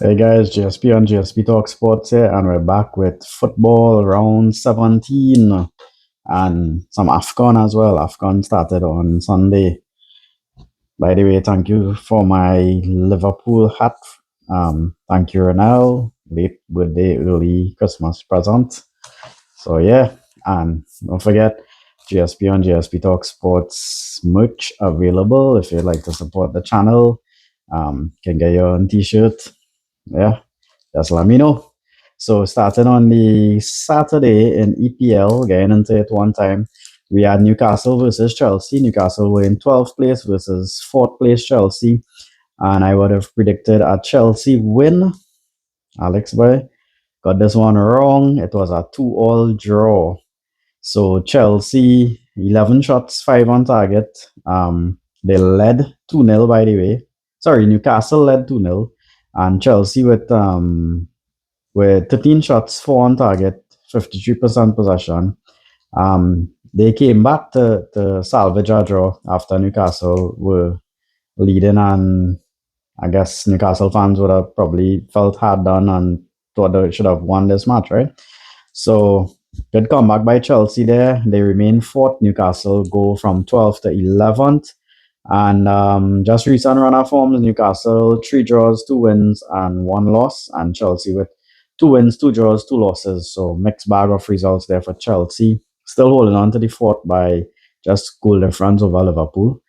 Hey guys, GSP on GSP Talk Sports here, and we're back with football round 17 and some Afcon as well. Afcon started on Sunday. By the way, thank you for my Liverpool hat. Thank you, Ronald. Late birthday, early Christmas present. So yeah, and don't forget GSP on GSP Talk Sports merch available if you'd like to support the channel. Can get your own t-shirt. Yeah, just let me know. So starting on the Saturday in EPL, getting into it one time, we had Newcastle versus Chelsea. Newcastle were in 12th place versus 4th place Chelsea. And I would have predicted a Chelsea win. Alex boy got this one wrong. It was a 2-all draw. So Chelsea, 11 shots, 5 on target. They led 2-0, by the way. Sorry, Newcastle led 2-0. And Chelsea with 13 shots, 4 on target, 53% possession. They came back to salvage a draw after Newcastle were leading, and I guess Newcastle fans would have probably felt hard done and thought they should have won this match, right? So good comeback by Chelsea there. They remain fourth. Newcastle go from 12th to 11th. And just recent run of forms, Newcastle 3 draws, 2 wins, and 1 loss, and Chelsea with 2 wins, 2 draws, 2 losses. So mixed bag of results there for Chelsea. Still holding on to the fourth by just goal difference over Liverpool.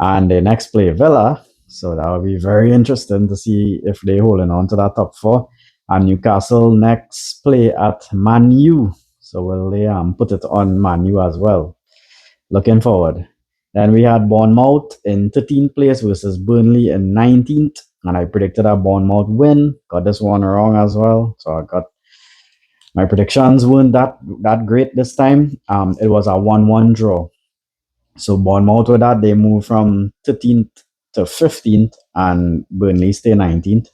And they next play Villa. So that will be very interesting to see if they're holding on to that top 4. And Newcastle next play at Man U. So will they put it on Man U as well? Looking forward. Then we had Bournemouth in 13th place versus Burnley in 19th. And I predicted a Bournemouth win. Got this one wrong as well. So I got my predictions weren't that great this time. It was a 1-1 draw. So Bournemouth with that, they moved from 13th to 15th, and Burnley stay 19th.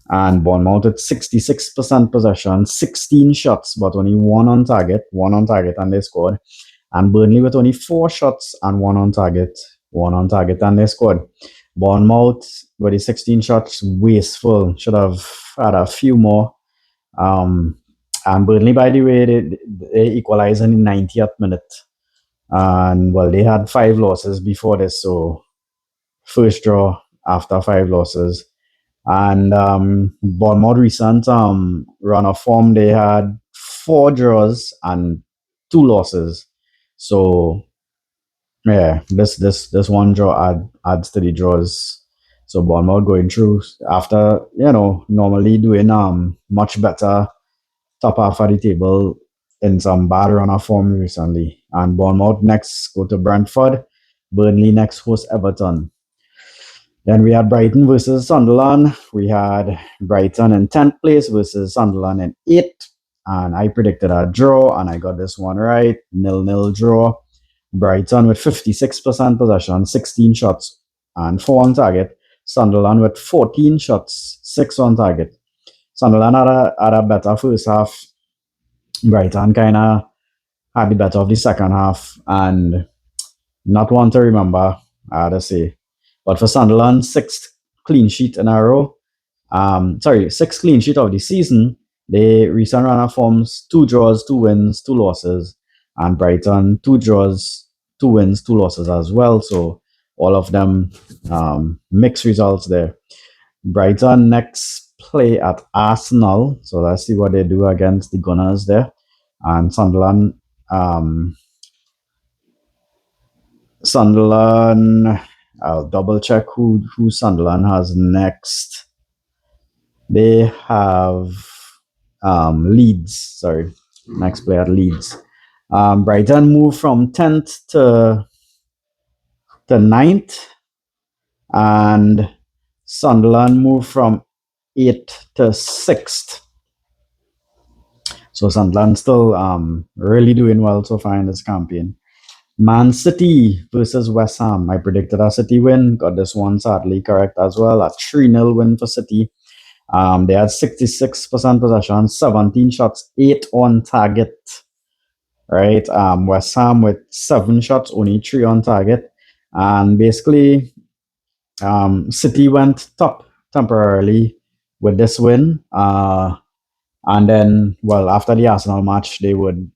And Bournemouth with 66% possession, 16 shots, but only 1 on target, and they scored. And Burnley with only 4 shots and 1 on target, and they scored. Bournemouth with the 16 shots, wasteful. Should have had a few more. And Burnley, by the way, they equalized in the 90th minute. And well, they had 5 losses before this, so first draw after 5 losses. And Bournemouth recent run of form, they had 4 draws and 2 losses. So yeah, this one draw adds to the draws. So Bournemouth going through after normally doing much better top half of the table in some bad run of form recently. And Bournemouth next go to Brentford. Burnley next host Everton. Then we had Brighton versus Sunderland. We had Brighton in 10th place versus Sunderland in 8th. And I predicted a draw, and I got this one right. 0-0 draw. Brighton with 56% possession, 16 shots, and 4 on target. Sunderland with 14 shots, 6 on target. Sunderland had a better first half. Brighton kind of had the better of the second half, and not one to remember, I had to say. But for Sunderland, 6th clean sheet in a row. 6th clean sheet of the season. They recent run of forms, 2 draws, 2 wins, 2 losses. And Brighton, 2 draws, 2 wins, 2 losses as well. So all of them mixed results there. Brighton next play at Arsenal. So let's see what they do against the Gunners there. And Sunderland, I'll double check who Sunderland has next. They have Leeds. Sorry, next play at Leeds. Brighton moved from 10th to 9th, and Sunderland moved from 8th to 6th. So Sunderland still really doing well so far in this campaign. Man City versus West Ham. I predicted a City win. Got this one sadly correct as well. A 3-0 win for City. They had 66% possession, 17 shots, 8 on target. Right. West Ham with 7 shots, only 3 on target. And basically, City went top temporarily with this win. And then, well, after the Arsenal match, they would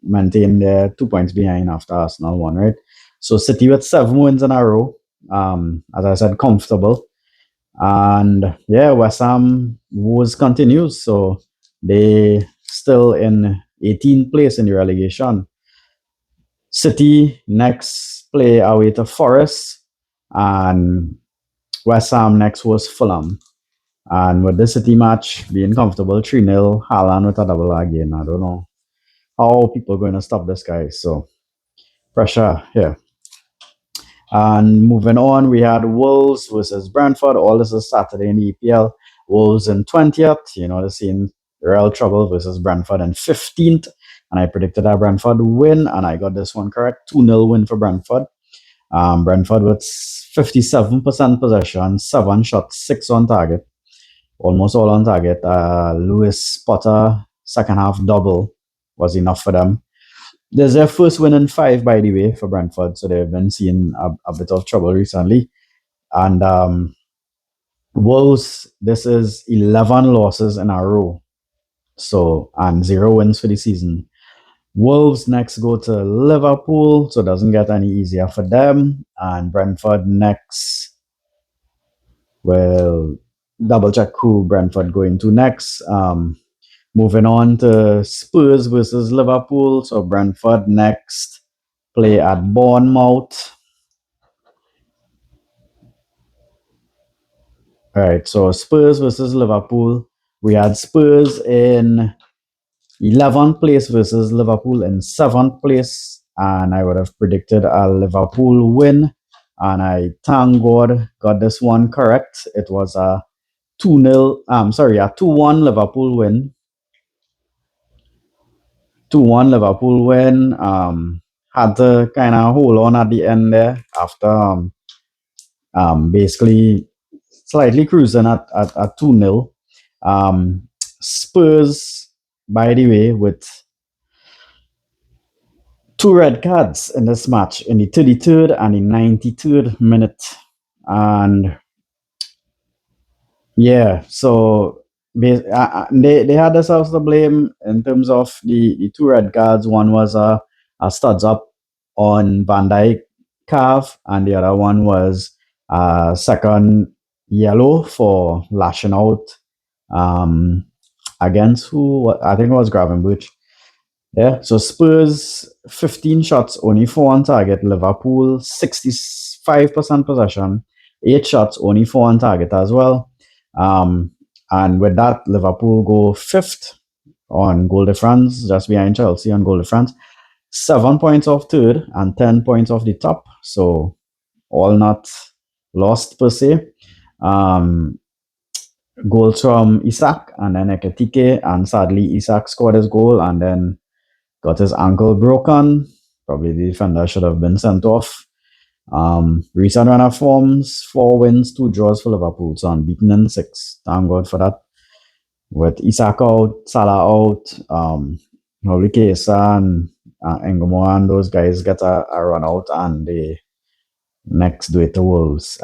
maintain their 2 points behind after Arsenal won, right? So City with 7 wins in a row. As I said, comfortable. And yeah, West Ham woes continues. So they still in 18th place in the relegation. City next play away to Forest, and West Ham next was Fulham. And with the City match being comfortable, 3-0, Haaland with a double again. I don't know how people are going to stop this guy. So pressure here. And moving on, we had Wolves versus Brentford. All this is Saturday in the EPL. Wolves in 20th. You know, they're seeing real trouble versus Brentford in 15th. And I predicted that Brentford win, and I got this one correct. 2-0 win for Brentford. Brentford with 57% possession, 7 shots, 6 on target. Almost all on target. Lewis Potter, second half double was enough for them. There's their first win in 5, by the way, for Brentford. So they've been seeing a bit of trouble recently. And Wolves, this is 11 losses in a row. So, and 0 wins for the season. Wolves next go to Liverpool, so it doesn't get any easier for them. And Brentford next, well, double check who Brentford going to next. Moving on to Spurs versus Liverpool. So Brentford next play at Bournemouth. All right, so Spurs versus Liverpool. We had Spurs in 11th place versus Liverpool in 7th place. And I would have predicted a Liverpool win. And I, thank God, got this one correct. It was a 2-0, a 2-1 Liverpool win. 2-1 Liverpool win. Had to kind of hold on at the end there after basically slightly cruising at 2-0. Spurs, by the way, with 2 red cards in this match in the 33rd and the 93rd minute. And yeah, so they had themselves to blame in terms of the 2 red cards. One was a studs up on Van Dijk calf, and the other one was a second yellow for lashing out against who I think it was Gravenberch. Yeah, so Spurs 15 shots, only 4 on target. Liverpool 65% possession, 8 shots, only 4 on target as well. And with that, Liverpool go 5th on goal difference, just behind Chelsea on goal difference. 7 points off third and 10 points off the top. So all not lost per se. Goals from Isak and then Ekitike, and sadly Isak scored his goal and then got his ankle broken. Probably the defender should have been sent off. Recent run of forms, 4 wins, 2 draws for Liverpool, so unbeaten in 6. Thank God for that. With Isak out, Salah out, Naby Keita and Engamo and those guys get a run out, and they next do it to Wolves.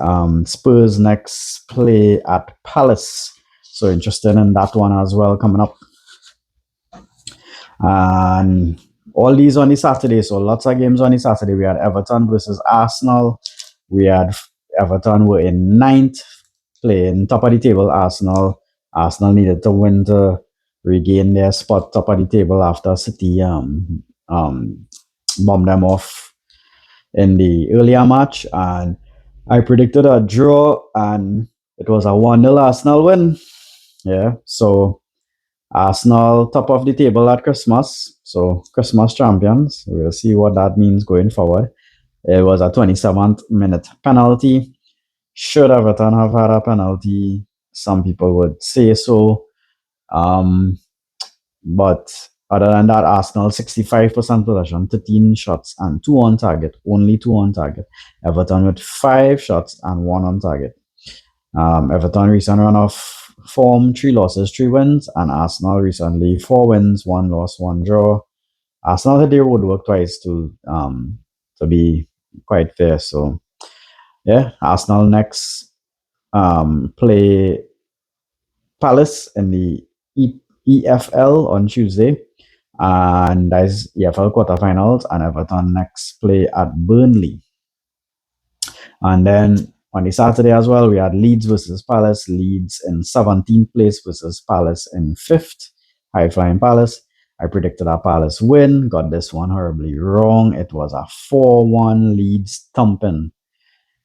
Spurs next play at Palace. So interested in that one as well coming up. And all these on the Saturday, so lots of games on the Saturday. We had Everton versus Arsenal. We had Everton were in 9th, playing top of the table Arsenal. Arsenal needed to win to regain their spot top of the table after City bombed them off in the earlier match. And I predicted a draw, and it was a 1-0 Arsenal win. Yeah, so Arsenal top of the table at Christmas, so Christmas champions. We'll see what that means going forward. It was a 27th minute penalty. Should Everton have had a penalty? Some people would say so. But other than that, Arsenal 65% possession, 13 shots and 2 on target, only 2 on target. Everton with 5 shots and 1 on target. Everton recent run of form, 3 losses, 3 wins, and Arsenal recently 4 wins, 1 loss, 1 draw. Arsenal had their woodwork twice to be quite fair. So yeah, Arsenal next play Palace in the EFL on Tuesday, and that is EFL quarterfinals, and Everton next play at Burnley. And then on the Saturday as well, we had Leeds versus Palace. Leeds in 17th place versus Palace in 5th. High flying Palace. I predicted a Palace win. Got this one horribly wrong. It was a 4-1 Leeds thumping.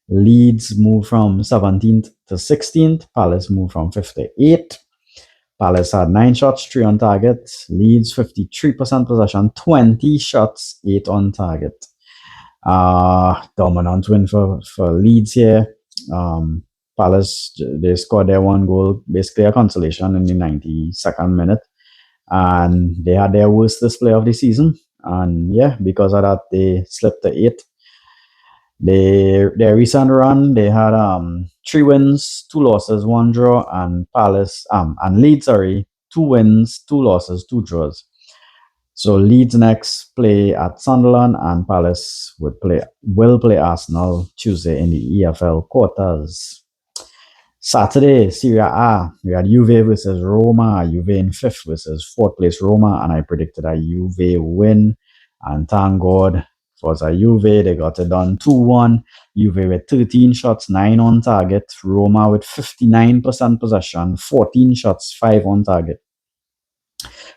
Leeds moved from 17th to 16th. Palace moved from 5th to 8th. Palace had 9 shots, 3 on target. Leeds 53% possession, 20 shots, 8 on target. Dominant win for Leeds here. Palace, they scored their one goal, basically a consolation in the 92nd minute. And they had their worst display of the season. And yeah, because of that, they slipped to 8th. Their recent run, they had 3 wins, 2 losses, 1 draw, and Leeds, 2 wins, 2 losses, 2 draws. So Leeds next play at Sunderland, and Palace will play Arsenal Tuesday in the EFL quarters. Saturday, Serie A, we had Juve versus Roma. Juve in 5th versus 4th place Roma, and I predicted a Juve win. And thank God it was a Juve. They got it done 2-1. Juve with 13 shots, 9 on target. Roma with 59% possession, 14 shots, 5 on target.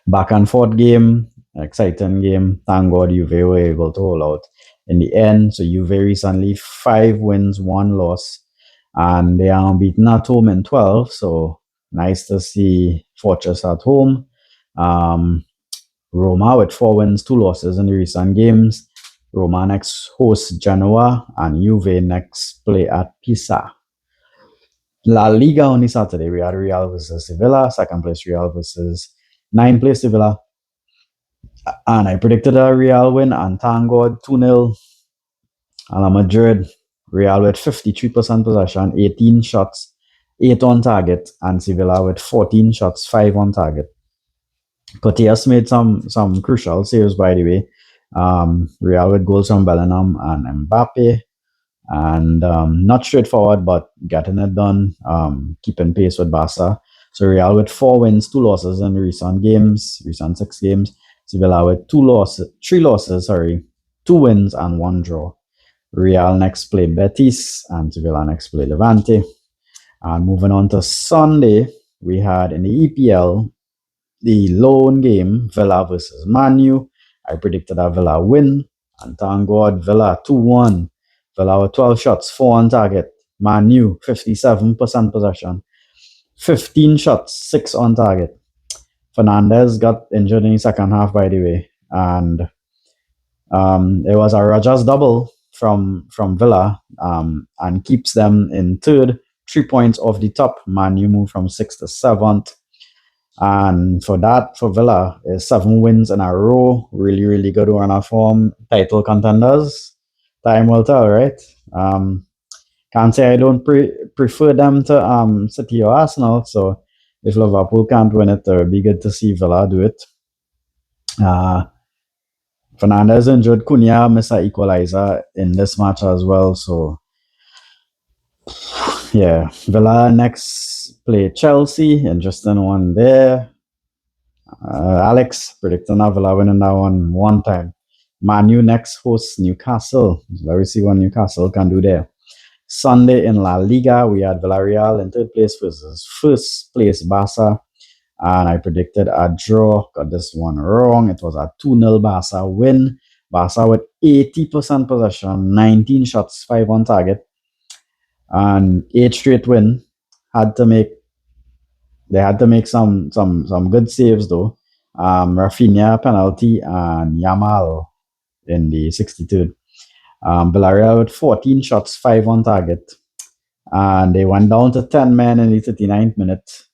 Back and forth game, exciting game. Thank God Juve were able to hold out in the end. So Juve recently 5 wins, 1 loss, and they are unbeaten at home in 12. So nice to see Fortress at home. Roma with 4 wins, 2 losses in the recent games. Roma next host Genoa, and Juve next play at Pisa. La Liga on the Saturday, we had Real versus Sevilla, 2nd place Real versus 9th place Sevilla. And I predicted a Real win, and thank God 2-0. And Madrid, Real with 53% possession, 18 shots, 8 on target, and Sevilla with 14 shots, 5 on target. Cotillas made some crucial saves, by the way. Real with goals from Bellingham and Mbappe. And not straightforward, but getting it done, keeping pace with Barca. So Real with 4 wins, 2 losses in the recent 6 games. Sevilla with 3 losses, 2 wins and 1 draw. Real next play Betis, and Sevilla next play Levante. And moving on to Sunday, we had in the EPL the lone game, Villa versus Man U. I predicted a Villa win, and thank God, Villa 2-1. Villa with 12 shots, 4 on target. Man U 57% possession, 15 shots, 6 on target. Fernandez got injured in the second half, by the way, and it was a Rogers double from Villa, and keeps them in 3rd, 3 points off the top. Man U moved from 6th to 7th. And for Villa, is 7 wins in a row. Really, really good run of form. Title contenders. Time will tell, right? Can't say I don't prefer them to City or Arsenal. So if Liverpool can't win it, it would be good to see Villa do it. Fernandez injured. Cunha missed an equalizer in this match as well. So yeah, Villa next play Chelsea. Interesting one there. Alex predicting a Villa winning that one time. Man U next hosts Newcastle. Let me see what Newcastle can do there. Sunday in La Liga, we had Villarreal in 3rd place versus 1st place Barca. And I predicted a draw. Got this one wrong. It was a 2-0 Barca win. Barca with 80% possession, 19 shots, 5 on target, and 8 straight win. They had to make some good saves though. Rafinha penalty and Yamal in the 63rd. Villarreal with 14 shots, 5 on target, and they went down to 10 men in the 39th minute.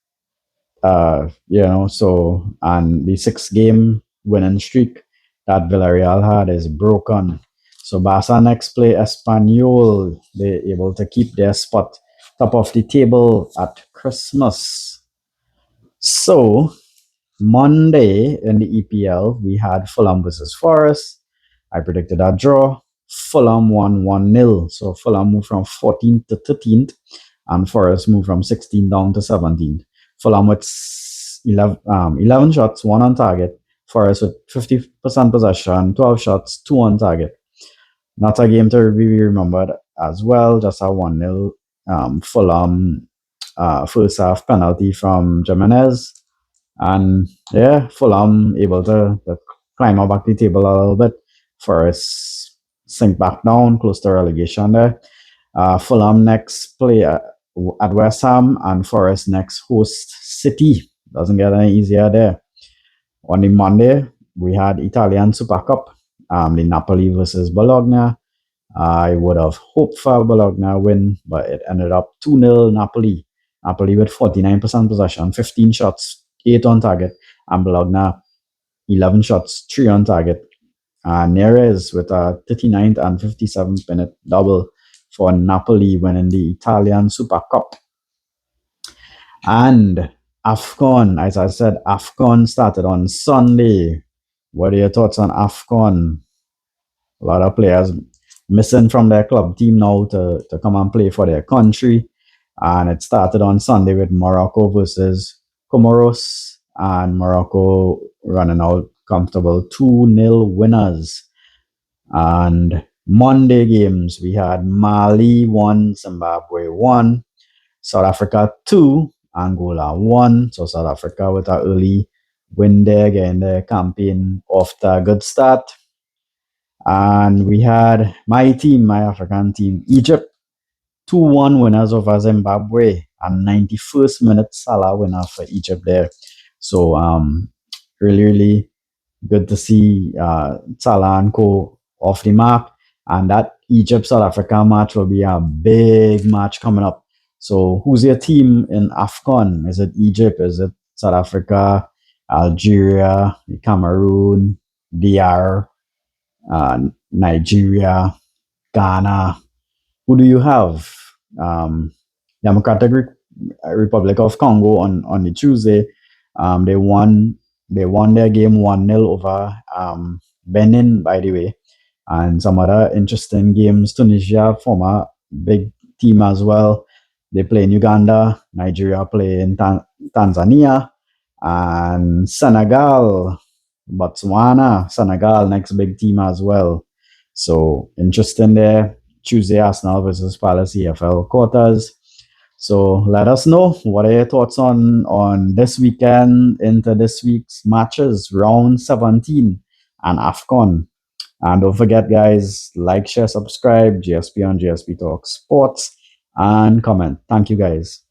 And the 6-game winning streak that Villarreal had is broken. So Barca next play Espanyol. They're able to keep their spot top of the table at Christmas. So Monday in the EPL, we had Fulham versus Forest. I predicted a draw. Fulham won 1-0. So Fulham moved from 14th to 13th, and Forest moved from 16th down to 17th. Fulham with 11 shots, 1 on target. Forest with 50% possession, 12 shots, 2 on target. Not a game to be remembered as well. Just a 1-0 Fulham first half penalty from Jimenez. And yeah, Fulham able to climb up back the table a little bit. Forest sink back down, close to relegation there. Fulham next play at West Ham, and Forest next host City. Doesn't get any easier there. On the Monday, we had Italian Super Cup, the Napoli versus Bologna. I would have hoped for a Bologna win, but it ended up 2-0 Napoli. Napoli with 49% possession, 15 shots, 8 on target, and Bologna 11 shots, 3 on target. Neres with a 39th and 57th minute double for Napoli winning the Italian Super Cup. And Afcon, as I said, Afcon started on Sunday. What are your thoughts on Afcon? A lot of players missing from their club team now to come and play for their country. And it started on Sunday with Morocco versus Comoros, and Morocco running out comfortable 2-0 winners. And Monday games, we had Mali 1, Zimbabwe 1, South Africa 2, Angola 1. So South Africa with an early win there, getting their campaign off to a good start. And we had my team, my African team, Egypt, 2-1 winners over Zimbabwe, and 91st minute Salah winner for Egypt there. So really, really good to see Salah and co off the mark. And that Egypt-South Africa match will be a big match coming up. So who's your team in Afcon? Is it Egypt? Is it South Africa, Algeria, Cameroon, DR, Nigeria, Ghana? Who do you have? Democratic Republic of Congo on the Tuesday. They won their game 1-0 over Benin, by the way. And some other interesting games. Tunisia, former big team as well. They play in Uganda. Nigeria play in Tanzania. And Senegal, Botswana, Senegal, next big team as well. So interesting there. Tuesday, Arsenal versus Palace EFL quarters. So let us know what are your thoughts on this weekend into this week's matches, round 17 and Afcon. And don't forget, guys, like, share, subscribe, GSP on GSP Talk Sports, and comment. Thank you, guys.